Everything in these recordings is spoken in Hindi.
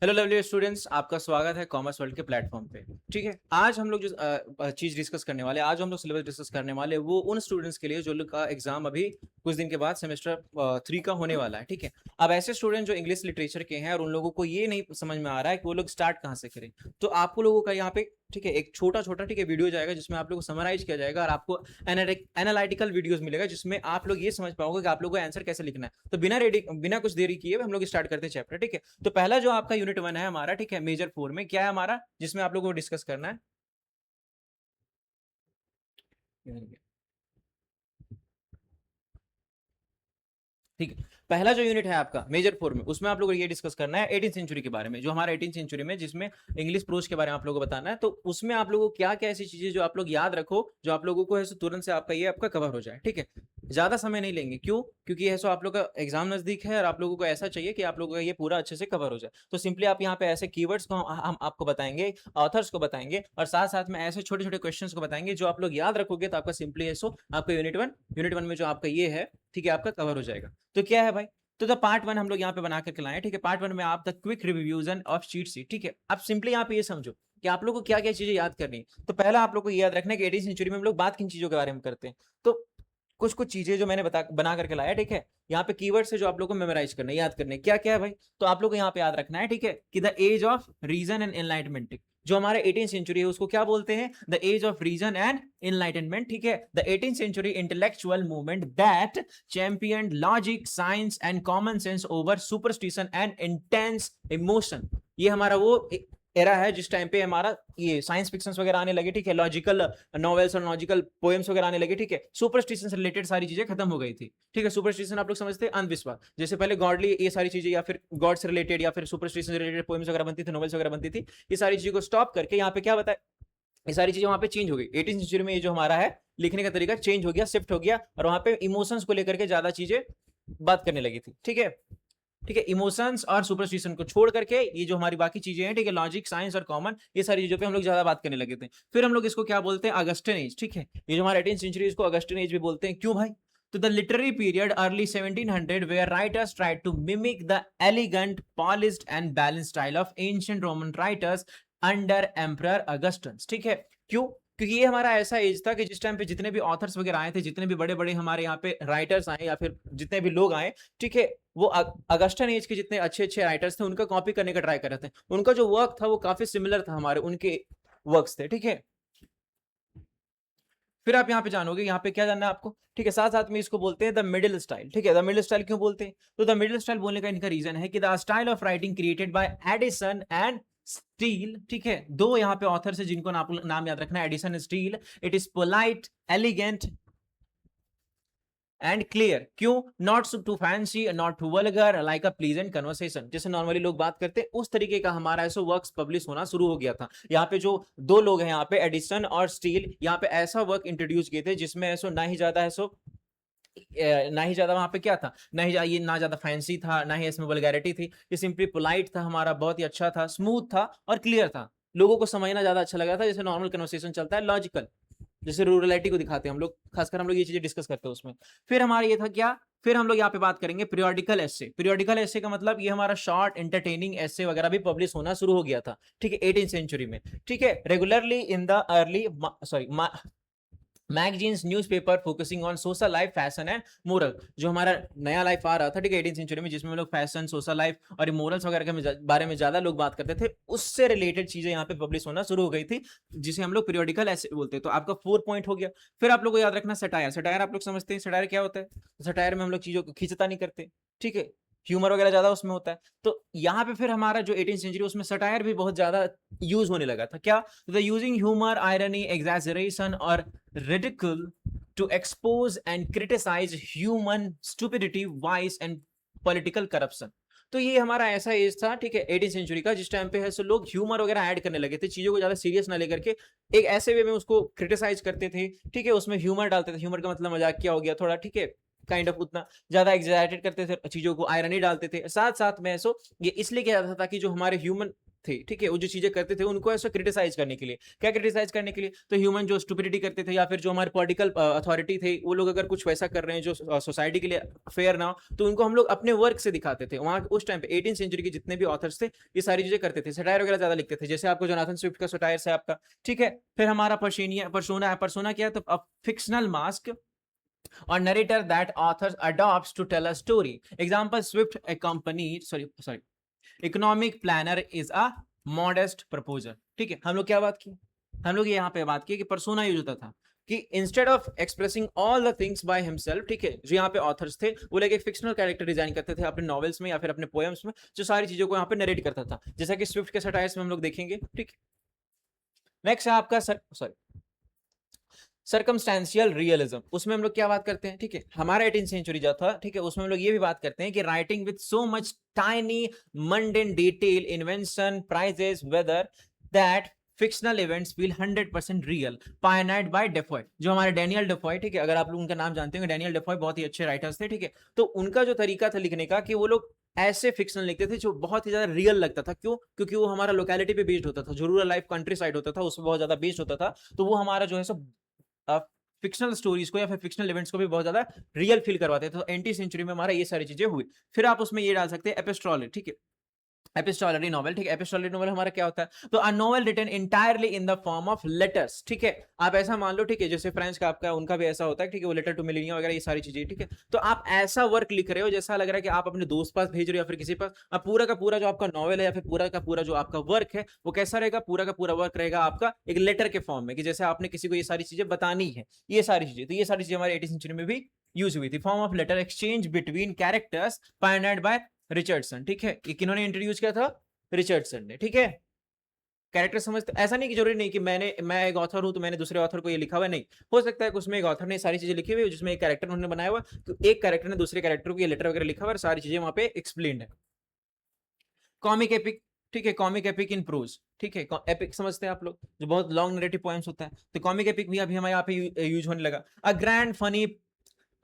हेलो लवली स्टूडेंट्स, आपका स्वागत है कॉमर्स वर्ल्ड के प्लेटफॉर्म पे। ठीक है, आज हम लोग जो चीज़ डिस्कस करने वाले हैं, आज हम लोग सिलेबस डिस्कस करने वाले हैं, वो उन स्टूडेंट्स के लिए जो लोग का एग्जाम अभी कुछ दिन के बाद सेमेस्टर 3 का होने वाला है। ठीक है, अब ऐसे स्टूडेंट जो इंग्लिश लिटरेचर के हैं और उन लोगों को ये नहीं समझ में आ रहा है कि वो लोग स्टार्ट कहाँ से करें, तो आपको लोगों का यहाँ पे ठीक है एक छोटा छोटा ठीक है वीडियो जाएगा जिसमें आप लोग को समराइज किया जाएगा और आपको एनालिटिकल वीडियोस मिलेगा जिसमें आप लोग ये समझ पाओगे कि आप लोगों को आंसर कैसे लिखना है। तो बिना कुछ देरी किए हम लोग स्टार्ट करते हैं चैप्टर। ठीक है, तो पहला जो आपका यूनिट 1 है हमारा, ठीक है, मेजर 4 में क्या है हमारा, जिसमें आप लोगों को डिस्कस करना है। ठीक है, पहला जो यूनिट है आपका मेजर 4 में, उसमें आप लोगों को ये डिस्कस करना है 18th सेंचुरी के बारे में, जो हमारा 18th सेंचुरी में जिसमें इंग्लिश प्रोज के बारे में आप लोगों को बताना है। तो उसमें आप लोगों को क्या क्या ऐसी चीजें जो आप लोग याद रखो, जो आप लोगों को है तुरंत से आपका ये आपका कवर हो जाए। ठीक है, ज्यादा समय नहीं लेंगे, क्यों? क्योंकि है आप लोग का एग्जाम नजदीक है और आप लोगों को ऐसा चाहिए कि आप लोगों का ये पूरा अच्छे से कवर हो जाए। तो सिंपली आप यहाँ पे ऐसे कीवर्ड्स को हम आपको बताएंगे, ऑथर्स को बताएंगे और साथ साथ में ऐसे छोटे छोटे क्वेश्चंस को बताएंगे जो आप लोग याद रखोगे तो आपका सिंपली है आपका यूनिट वन में जो आपका ये है, ठीक है, आपका कवर हो जाएगा। तो क्या है भाई, तो द पार्ट 1 हम लोग यहाँ पे बना करके लाए। ठीक है, पार्ट 1 में आप the quick revision of cheat sheet. ठीक है, आप सिंपली यहाँ पे ये समझो कि आप लोग को क्या क्या चीजें याद करनी है। तो पहला आप लोग को याद रखना है कि 18th सेंचुरी में हम लोग बात किन चीजों के बारे में करते हैं। तो कुछ कुछ चीजें जो मैंने बना करके लाया। ठीक है, यहाँ पे कीवर्ड से जो आप लोग को मेमोराइज करना है, याद करने क्या क्या है भाई, तो आप लोग को यहाँ पे याद रखना है। ठीक है, कि the age of reason and enlightenment, जो हमारे 18th सेंचुरी है उसको क्या बोलते हैं, the age of reason and enlightenment. ठीक है, the 18th century intellectual movement that champion logic, science and common sense over superstition and intense emotion. ये हमारा वो एरा है जिस टाइम पे हमारा ये साइंस फिक्शंस वगैरह आने लगे। ठीक है, लॉजिकल नॉवेल्स और लॉजिकल पोएम्स वगैरह आने लगे। ठीक है, सुपरस्टिशन से रिलेटेड सारी चीजें खत्म हो गई थी। ठीक है, सुपरस्टिशन आप लोग समझते हैं अंधविश्वास, जैसे पहले गॉडली ये सारी चीजें या फिर गॉड से रिलेटेड या फिर सुपरस्टिशन से रिलेटेड पोएम्स वगैरह बनती थी, नॉवेल्स वगैरह बनती थी। ये सारी चीजों को स्टॉप करके यहाँ पे क्या बताया, ये सारी चीजें वहां पे चेंज हो गई। 18th सेंचुरी में ये जो हमारा है लिखने का तरीका चेंज हो गया, शिफ्ट हो गया और वहां पे इमोशंस को लेकर के ज्यादा चीजें बात करने लगी थी। ठीक है, ठीक है, इमोशंस और सुपरस्टिशन को छोड़ करके ये जो हमारी बाकी चीजें हैं, ठीक है, लॉजिक, साइंस और कॉमन, ये सारी चीजों पे हम लोग ज्यादा बात करने लगे थे। फिर हम लोग इसको क्या बोलते हैं, अगस्टन एज। ठीक है, ये जो हमारा 18th सेंचुरी इसको अगस्टन एज भी बोलते हैं। क्यों भाई, तो the literary period early 1700 where writers tried to mimic the elegant, polished and balanced style of ancient Roman writers under emperor Augustus. ठीक है, क्यों? क्योंकि ये हमारा ऐसा एज था कि जिस टाइम पे जितने भी ऑथर्स वगैरह आए थे, जितने भी बड़े बड़े हमारे यहाँ पे राइटर्स आए या फिर जितने भी लोग आए, ठीक है, वो अगस्टन एज के जितने अच्छे अच्छे राइटर्स थे उनका कॉपी करने का ट्राई कर रहे थे। उनका जो वर्क था वो काफी सिमिलर था हमारे उनके वर्क्स थे। ठीक है, फिर आप यहाँ पे जानोगे, यहाँ पे क्या जानना है आपको। ठीक है, साथ साथ में इसको बोलते हैं द मिडिल स्टाइल। ठीक है, द मिडिल स्टाइल क्यों बोलते हैं, तो द मिडिल स्टाइल बोलने का इनका रीजन है कि the style of writing created by Edison and steel. ठीक है, दो यहाँ पे ऑथर है जिनको नाम याद रखना है, Addison, Steele. It is polite, elegant and clear. क्यों? Not too fancy, not too vulgar, like a pleasant conversation, जैसे नॉर्मली लोग बात करते हैं उस तरीके का हमारा ऐसा वर्क्स पब्लिश होना शुरू हो गया था। यहाँ पे जो दो लोग हैं यहाँ पे एडिसन और स्टील, यहाँ पे ऐसा वर्क इंट्रोड्यूस किए थे जिसमें ऐसा ना ही ज्यादा ऐसा ना ही ज्यादा वहां पे क्या था, ना ही ये ना ज्यादा फैंसी था, ना ही इसमें वल्गैरिटी थी। ये सिंपली पोलाइट था हमारा, बहुत ही अच्छा था, स्मूथ था और क्लियर था। लोगों को समझना ज्यादा अच्छा लगा था, जैसे नॉर्मल कन्वर्सेशन चलता है, लॉजिकल, जैसे रूरलिटी को दिखाते हैं हम लोग, खासकर हम लोग ये चीजें डिस्कस करते हैं उसमें। फिर हमारा ये था क्या, फिर हम लोग यहाँ पे बात करेंगे पीरियोडिकल एसे। पीरियोडिकल एसे का मतलब ये हमारा शॉर्ट एंटरटेनिंग एसे वगैरह भी पब्लिश होना शुरू हो गया था। ठीक है, 18th सेंचुरी में। ठीक है, regularly in the early sorry magazines, newspaper focusing on social life, fashion and moral. जो हमारा नया लाइफ आ रहा था, ठीक है, 18th सेंचुरी में, जिसमें हम लोग फैशन, सोशल लाइफ और मोरल्स वगैरह के बारे में ज्यादा लोग बात करते थे, उससे रिलेटेड चीजें यहाँ पे पब्लिश होना शुरू हो गई थी, जिसे हम लोग पीरियोडिकल ऐसे बोलते हैं। तो आपका 4 पॉइंट हो गया। फिर आप लोग को याद रखना सटायर। सटायर आप लोग समझते हैं सटायर क्या होता है, सटायर में हम लोग चीजों को खींचता नहीं करते। ठीक है, ह्यूमर वगैरह ज्यादा उसमें होता है। तो यहाँ पे फिर हमारा जो 18th सेंचुरी उसमें सटायर भी बहुत ज्यादा यूज होने लगा था। क्या? The using humour, irony, exaggeration और रिडिकुल to expose and criticize human stupidity, vice and political corruption। तो ये हमारा ऐसा एज था, ठीक है, 18th सेंचुरी का, जिस टाइम पे है सो लोग ह्यूमर वगैरह ऐड करने लगे थे, चीजों को ज्यादा सीरियस ना लेकर के एक ऐसे वे में उसको क्रिटिसाइज करते थे। ठीक है, उसमें ह्यूमर डालते थे, ह्यूमर का मतलब मजाक क्या हो गया थोड़ा, ठीक है, काइंड ऑफ उतना ज्यादा एग्जैजरेटेड करते थे चीजों को, आयरनी डालते थे। साथ साथ में ऐसो ये इसलिए किया जाता था कि जो हमारे ह्यूमन थे, ठीक है, वो जो चीजें करते थे उनको ऐसा क्रिटिसाइज करने के लिए, क्या क्रिटिसाइज करने के लिए, तो ह्यूमन जो स्टुपिडिटी करते थे या फिर जो हमारे पॉलिटिकल अथॉरिटी थे वो लोग अगर कुछ वैसा कर रहे हैं जो सोसाइटी के लिए फेयर ना हो, तो उनको हम लोग अपने वर्क से दिखाते थे। वहां उस टाइम पे 18 सेंचुरी के जितने भी ऑथर्स थे ये सारी चीजें करते थे, सटायर वगैरह ज्यादा लिखते थे, जैसे आपको जोनाथन स्विफ्ट का सटायर है आपका, ठीक है। फिर हमारा पर्सोना है, पर्सोना क्या है, तो fictional mask or narrator that authors adopts to tell a story. Example, Swift accompanied, sorry, economic planner is a modest proposer. ठीक है, हम लोग क्या बात की, हम लोग यहाँ पे बात की कि पर्सोना यूज होता था कि instead of expressing all the things by himself, ठीक है, जो यहाँ पे ऑथर्स थे वो लाइक एक फिक्शनल कैरेक्टर डिजाइन करते थे अपने नॉवेल्स में या फिर अपने पोएम्स में, जो सारी चीजों को यहाँ पे नरेट करता था, जैसा कि स्विफ्ट के सटायर्स में हम लोग देखेंगे, ठीक। नेक्स्ट है आपका सर्कमस्टेंशियल रियलिज्म, उसमें हम लोग क्या बात करते हैं, ठीक है, हमारा 18th सेंचुरी जो था, ठीक है, उसमें हम लोग ये भी बात करते हैं कि writing with so much tiny mundane detail invention prizes whether that fictional events feel 100% real, pioneered by Defoe, जो हमारे डैनियल डेफॉय, ठीक है, अगर आप लोग उनका नाम जानते हो, डैनियल डेफॉय बहुत ही अच्छे राइटर्स थे, ठीक है, तो उनका जो तरीका था लिखने का कि वो लोग ऐसे फिक्शनल लिखते थे जो बहुत ही ज्यादा रियल लगता था, क्यों, क्योंकि वो हमारा लोकेलिटी पे बेस्ड होता था, जो रूरल लाइफ कंट्री साइड होता था उसमें बहुत ज्यादा बेस्ड होता था, तो वो हमारा जो है सब फिक्शनल स्टोरीज को या फिर फिक्शनल इवेंट्स को भी बहुत ज्यादा रियल फील करवाते थे। तो एंटी सेंचुरी में हमारा ये सारी चीजें हुई। फिर आप उसमें ये डाल सकते हैं एपिस्ट्रोलॉजी, ठीक है, एपिस्टोलरी नॉवेल, ठीक है, एपिस्टोलरी नॉवेल हमारा क्या होता है, तो a novel written entirely in the form of letters, ठीक है, आप ऐसा मान लो, ठीक है, जैसे फ्रेंच का आपका उनका भी ऐसा होता है, ठीक है, वो लेटर टू मिलेनिया वगैरह ये सारी चीजें, ठीक है, तो आप ऐसा वर्क लिख रहे हो जैसा लग रहा है कि आप अपने दोस्त पास भेज रहे हो या फिर किसी पास, अब पूरा का पूरा जो आपका नॉवेल है या फिर पूरा का पूरा जो आपका वर्क है वो कैसा रहेगा, पूरा का पूरा वर्क रहेगा आपका एक लेटर के फॉर्म में, कि जैसे आपने किसी को ये सारी चीजें बतानी है, ये सारी चीजें, तो ये सारी चीजें हमारे 18th सेंचुरी में भी यूज हुई थी, form of letter exchange between characters pioneered by Richardson, ठीक है, ये किन्होंने इंट्रोड्यूस किया था, रिचर्डसन ने, ठीक है। कैरेक्टर समझते, ऐसा नहीं कि जरूरी नहीं कि मैं एक ऑथर हूं तो मैंने दूसरे ऑथर को ये लिखा हुआ, नहीं, हो सकता है कि उसमें एक ऑथर ने सारी चीजें लिखी हुई जिसमें एक कैरेक्टर उन्होंने बनाया हुआ, तो एक कैरेक्टर ने दूसरे कैरेक्टर को ये लेटर वगैरह लिखा हुआ और सारी चीजें वहां पे एक्सप्लेन्ड है। कॉमिक एपिक, ठीक है, कॉमिक एपिक इन प्रोज, ठीक है, एपिक समझते हैं आप लोग जो बहुत लॉन्ग नरेटिव पोएम्स होता है, तो कॉमिक एपिक भी अभी हमारे यहाँ पे यूज होने लगा। A grand funny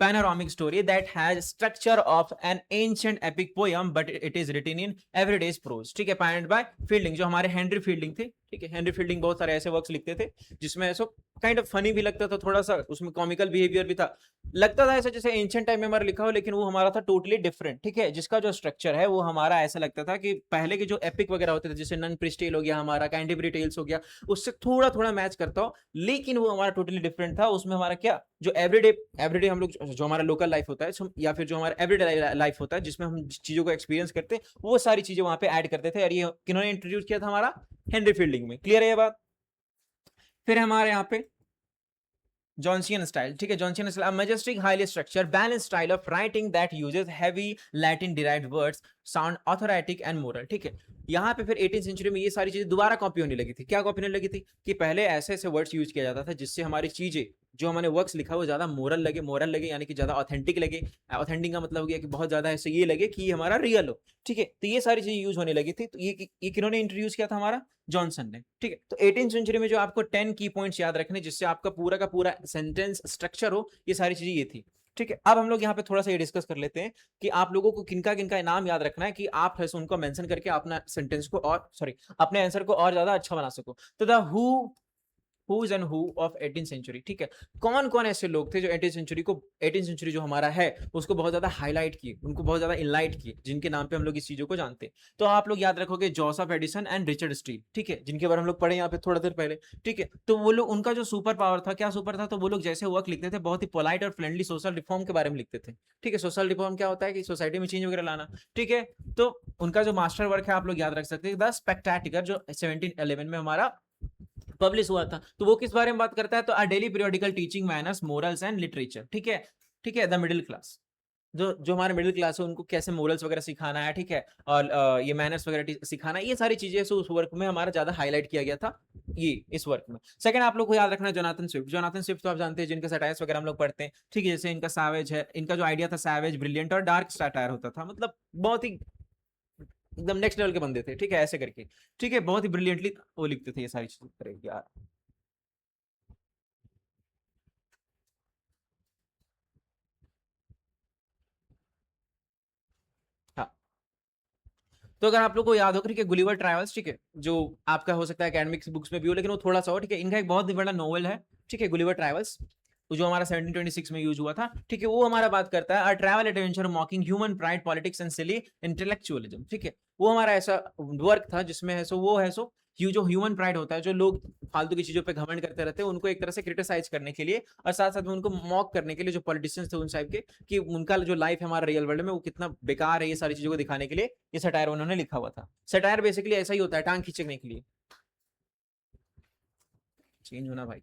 panoramic story that has structure of an ancient epic poem but it is written in everyday's prose, ठीक है, penned by फील्डिंग, जो हमारे हेनरी फील्डिंग थे, ठीक है, हेनरी फील्डिंग बहुत सारे ऐसे वर्क्स लिखते थे जिसमें ऐसा काइंड ऑफ फनी भी लगता था, थोड़ा सा उसमें कॉमिकल बिहेवियर भी था, लगता था ऐसा जैसे एंशिएंट टाइम में हमारा लिखा हो, लेकिन वो हमारा था टोटली डिफरेंट, ठीक है, जिसका जो स्ट्रक्चर है वो हमारा ऐसा लगता था कि पहले के जो एपिक वगैरह होते थे जैसे नन प्रिस्टेल हो गया, हमारा कैंटरबरी टेल्स हो गया, उससे थोड़ा थोड़ा मैच करता हो, लेकिन वो हमारा टोटली डिफरेंट था। उसमें हमारा क्या, जो एवरीडे हम लोग जो हमारा लोकल लाइफ होता है या फिर जो हमारा एवरीडे लाइफ होता है जिसमें हम चीजों को एक्सपीरियंस करते हैं, वो सारी चीजें वहां पे ऐड करते थे, और ये किन्होंने इंट्रोड्यूस किया था, हमारा हेनरी फील्डिंग में। क्लियर है ये बात। फिर हमारे यहाँ पे Johnsian style, ठीक है, Johnsian style, a majestic, highly structured, balanced style of writing that uses heavy Latin derived words, sound authoritative and moral, ठीक है। यहाँ पे फिर 18th सेंचुरी में ये सारी चीजें दोबारा कॉपी होने लगी थी। क्या कॉपी होने लगी थी कि पहले ऐसे ऐसे वर्ड्स यूज किया जाता था जिससे हमारी चीजें जो हमने वर्क्स लिखा वो ज्यादा मोरल लगे यानी कि ज्यादा ऑथेंटिक लगे। ऑथेंटिक का मतलब हो गया कि बहुत ज्यादा ऐसे ये लगे कि ये हमारा रियल हो, ठीक है, तो ये सारी चीजें यूज होने लगी थी। तो ये किन्होंने इंट्रोड्यूस किया था, हमारा जॉनसन ने, ठीक है। तो 18th सेंचुरी में जो आपको 10 की पॉइंट्स याद रखने जिससे आपका पूरा का पूरा सेंटेंस स्ट्रक्चर हो, ये सारी चीजें ये थी, ठीक है। अब हम लोग यहाँ पे थोड़ा सा ये डिस्कस कर लेते हैं कि आप लोगों को किनका किनका नाम याद रखना है कि आप उनको मेंशन करके अपना सेंटेंस को और सॉरी अपने आंसर को और ज्यादा अच्छा बना सको। तो the who's and who of 18th century, ठीक है, कौन कौन ऐसे लोग थे जो 18th सेंचुरी को 18th सेंचुरी जो हमारा है उसको बहुत ज्यादा हाईलाइट किए, उनको बहुत ज्यादा इनलाइट किए, जिनके नाम पे हम लोग इस चीजों को जानते हैं। तो आप लोग याद रखोगे Joseph Addison and Richard steel, ठीक है, जिनके बारे में हम लोग पढ़े यहाँ पे थोड़ा देर पहले, ठीक है। तो वो लोग, उनका जो सुपर पावर था, क्या सुपर था, तो वो लोग जैसे वर्क लिखते थे बहुत ही पोलाइट और फ्रेंडली सोशल रिफॉर्म के बारे में लिखते थे, ठीक है। सोशल रिफॉर्म क्या होता है कि सोसाइटी में चेंज वगैरह लाना, ठीक है। तो उनका जो मास्टर वर्क है आप लोग याद रख सकते हैं द स्पेक्टेक्युलर, जो 1711 में हमारा पब्लिश हुआ था। तो वो किस बारे में बात करता है, तो अ daily periodical teaching manners morals and literature, ठीक है, ठीक है, द मिडिल क्लास, जो जो हमारे मिडिल क्लास है उनको कैसे मोरल्स वगैरह सिखाना है, ठीक है, और ये मैनर्स वगैरह सिखाना है, ये सारी चीजें उस वर्क में हमारा ज्यादा हाईलाइट किया गया था ये इस वर्क में। सेकंड आप लोग को याद रखना है जोनाथन स्विफ्ट। जोनाथन स्विफ्ट तो आप जानते हैं जिनके सटायर्स वगैरह हम लोग पढ़ते हैं, ठीक है, जैसे इनका सैवेज है, इनका जो आइडिया था सैवेज, ब्रिलियंट और डार्क सटायर होता था, मतलब बहुत ही एकदम नेक्स्ट लेवल के बंदे थे, ठीक है, ऐसे करके, ठीक है, बहुत ही ब्रिलियंटली वो लिखते थे ये सारी चीजें यार। हाँ, तो अगर आप लोग को याद हो, ठीक है, गुलिवर ट्रैवल्स, ठीक है, जो आपका हो सकता है एकेडमिक्स बुक्स में भी हो, लेकिन वो थोड़ा सा हो, ठीक है, इनका एक बहुत ही बड़ा नॉवल है, ठीक है, गुलिवर ट्रैवल्स, जो हमारा 1726 में यूज हुआ था, ठीक है, वो हमारा बात करता है travel adventure मॉकिंग human pride politics and silly intellectualism, ठीक है, वो हमारा ऐसा वर्क था जिसमें है सो वो है सो जो ह्यूमन प्राइड होता है, जो लोग फालतू की चीजों पे घमंड करते रहते हैं, उनको एक तरह से क्रिटिसाइज करने के लिए और साथ साथ में उनको मॉक करने के लिए, जो पॉलिटिशियंस थे उन टाइप के, कि उनका जो लाइफ है हमारा रियल वर्ल्ड में वो कितना बेकार है, ये सारी चीजों को दिखाने के लिए ये सटायर उन्होंने लिखा हुआ था। सटायर बेसिकली ऐसा ही होता है, टांग खींचने के लिए। चेंज होना भाई।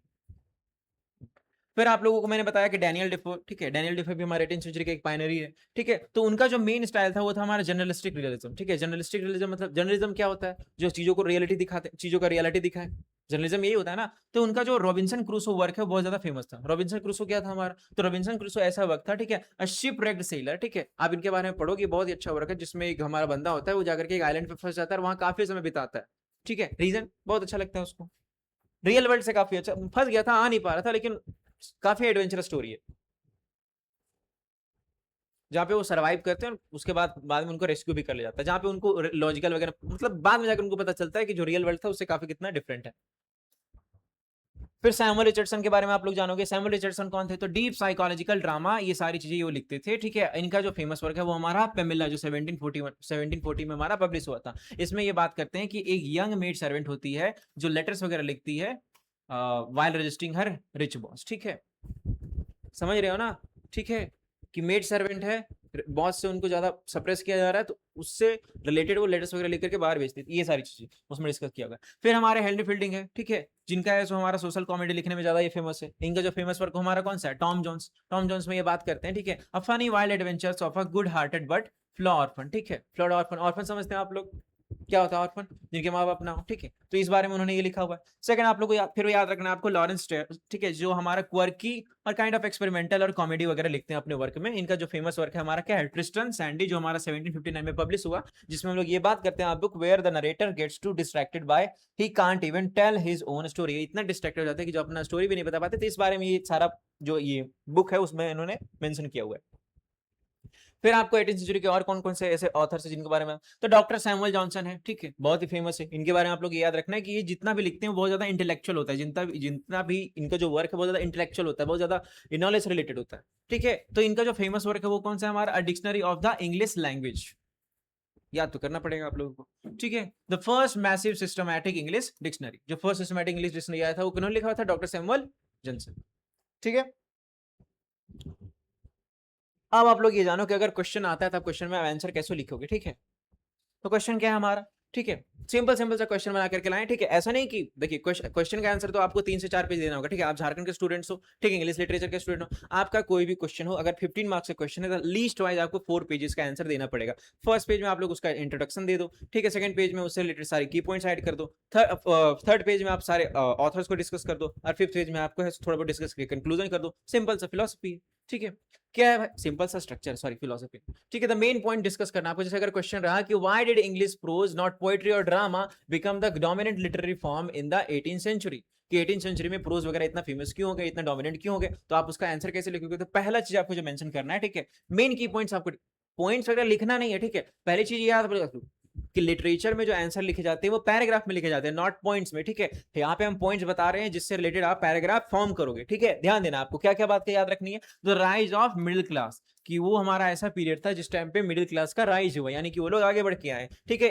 फिर आप लोगों को मैंने बताया कि डैनियल डिफो, ठीक है, डैनियल डिफो भी हमारे 18th सेंचुरी के एक पायनरी है, ठीक है, तो उनका जो मेन स्टाइल था वो था हमारा जर्नलिस्टिक रियलिज्म, ठीक है, जर्नलिस्टिक रियलिज्म मतलब जर्नलिज्म क्या होता है, जो चीजों को रियलिटी दिखाते, चीजों का रियलिटी दिखाए, जर्नलिज्म यही होता है ना। तो उनका जो रॉबिन्सन क्रूसो वर्क है बहुत ज्यादा फेमस था। रॉबिन्सन क्रूसो क्या था हमारा, तो रॉबिन्सन क्रूसो ऐसा वर्क था, ठीक है, अ शिप रेक्ड सेलर, ठीक है, आप इनके बारे में पढ़ोगे, बहुत ही अच्छा वर्क है, जिसमें एक हमारा बंदा होता है, वो जाकर के एक आइलैंड पे फंस जाता है और वहां काफी समय बिताता है, ठीक है, रीजन बहुत अच्छा लगता है उसको, रियल वर्ल्ड से काफी अच्छा, फंस गया था, आ नहीं पा रहा था, लेकिन काफी एडवेंचरस स्टोरी है, जहाँ पे वो सर्वाइव करते हैं और उसके बाद में उनको रेस्क्यू भी कर लिया जाता है, जहाँ पे उनको लॉजिकल वगैरह मतलब बाद में जाकर उनको पता चलता है कि जो रियल वर्ल्ड था उससे काफी कितना डिफरेंट है। फिर सैमुअल रिचर्डसन के बारे में आप लोग जानोगे। सैमुअल रिचर्डसन कौन थे, तो डीप साइकोलॉजिकल ड्रामा, ये सारी चीजें वो लिखते थे, ठीक है। इनका जो फेमस वर्क है वो हमारा पेमिला, जो 1740 में हमारा पब्लिश हुआ था। इसमें ये बात करते हैं कि एक यंग मेड सर्वेंट होती है जो लेटर्स वगैरह लिखती है वाइल रजिस्टरिंग हर रिच बॉस, ठीक है, समझ रहे हो ना, ठीक है, कि मेड सर्वेंट है, बॉस से उनको ज्यादा सप्रेस किया जा रहा है, तो उससे रिलेटेड वो लेटर्स वगैरह लेकर के बाहर भेजती थी, ये सारी चीजें उसमें डिस्कस किया गया। फिर हमारे हेनरी फील्डिंग है, ठीक है, जिनका है जो हमारा सोशल कॉमेडी लिखने में ज्यादा ये फेमस है। इनका जो फेमस वर्क हमारा कौन सा है, टॉम जोन्स। टॉम जोन्स में ये बात करते हैं, ठीक है, a funny wild adventures of a good hearted but flaw orphan, ठीक है, फ्लॉड ऑर्फन, ऑर्फन समझते हैं आप लोग क्या होता है, ऑर्फन जिनके माँ बाप ना हो, ठीक है, तो इस बारे में उन्होंने ये लिखा हुआ है। सेकंड आप लोग को फिर याद रखना है आपको लॉरेंस टेयर, ठीक है, जो हमारा क्वर्की और काइंड ऑफ एक्सपेरिमेंटल और कॉमेडी वगैरह लिखते हैं अपने वर्क में। इनका जो फेमस वर्क है हमारा क्या है, ट्रिस्टन सैंडी, जो हमारा 1759 में पब्लिश हुआ, जिसमें हम लोग ये बात करते हैं, आप book where the narrator gets to distracted by he can't even tell his own story, इतना डिस्ट्रैक्टेड हो जाता है कि जो अपना स्टोरी भी नहीं बता पाते। तो इस बारे में ये सारा जो ये बुक है उसमें इन्होंने मेंशन किया हुआ है। फिर आपको 18th सेंचुरी के और कौन कौन से ऐसे ऑथर्स हैं जिनके बारे में, तो डॉक्टर सैमुअल जॉनसन है, ठीक है, बहुत ही फेमस है। इनके बारे में आप लोग याद रखना है कि ये जितना भी लिखते हैं वो बहुत ज्यादा इंटेलेक्चुअल होता है, जितना भी इनका जो वर्क है बहुत ज्यादा इंटेलेक्चुअल होता है, बहुत ज्यादा नॉलेज रिलेटेड होता है, ठीक है। तो इनका जो फेमस वर्क है वो कौन सा है हमारा, अ dictionary of the English language, याद तो करना पड़ेगा आप लोगों को, ठीक है, the first massive systematic English dictionary, जो फर्स्ट सिस्टमैटिक इंग्लिश डिक्शनरी आया था वो किन्होंने लिखा हुआ था, डॉक्टर सैमुअल जॉनसन, ठीक है। अब आप लोग ये जानो कि अगर क्वेश्चन आता है तो आप क्वेश्चन में आंसर कैसे लिखोगे, ठीक है। तो क्वेश्चन क्या है हमारा, ठीक है, सिंपल सिंपल सा क्वेश्चन बना करके लाएं, ठीक है। ऐसा नहीं कि देखिए क्वेश्चन का आंसर तो आपको 3 से 4 पेज देना होगा, ठीक है। आप झारखंड के स्टूडेंट्स हो, ठीक है, इंग्लिश लिटरेचर के स्टूडेंट हो, आपका कोई भी क्वेश्चन हो, अगर 15 मार्क्स का क्वेश्चन है तो लीस्ट वाइज आपको 4 पेजेस का आंसर देना पड़ेगा। फर्स्ट पेज में आप लोग उसका इंट्रोडक्शन दे दो, ठीक है, सेकंड पेज में उससे रिलेटेड सारी की पॉइंट्स ऐड कर दो, थर्ड पेज में आप सारे ऑथर्स को डिस्कस कर दो, और फिफ्थ पेज में आपको थोड़ा बहुत डिस्कस करके कंक्लूजन कर दो। सिंपल सा फिलोसफी, ठीक है, क्या है भाई, सिंपल सा स्ट्रक्चर, सॉरी फिलोसफी, ठीक है। द मेन पॉइंट डिस्कस करना आपको, जैसे अगर क्वेश्चन रहा कि why did English prose not poetry और drama become the dominant literary form in the 18th century, कि 18th सेंचुरी में प्रोज वगैरह इतना फेमस क्यों हो गए, इतना डोमिनेंट क्यों हो गए, तो आप उसका आंसर कैसे लिखोगे। तो पहला चीज आपको जो मेंशन करना है, ठीक है, मेन की पॉइंट्स आपको, पॉइंट्स वगैरह लिखना नहीं है, ठीक है, पहली चीज याद रखो कि लिटरेचर में जो आंसर लिखे जाते हैं वो पैराग्राफ में लिखे जाते हैं, नॉट पॉइंट्स में, ठीक है। यहाँ पे हम पॉइंट्स बता रहे हैं जिससे रिलेटेड आप पैराग्राफ फॉर्म करोगे, ठीक है। ध्यान देना आपको क्या क्या बात का याद रखनी है। The rise of middle class, कि वो हमारा ऐसा पीरियड था जिस टाइम पे मिडिल क्लास का राइज हुआ, यानी कि वो लोग आगे बढ़ के आए, ठीक है।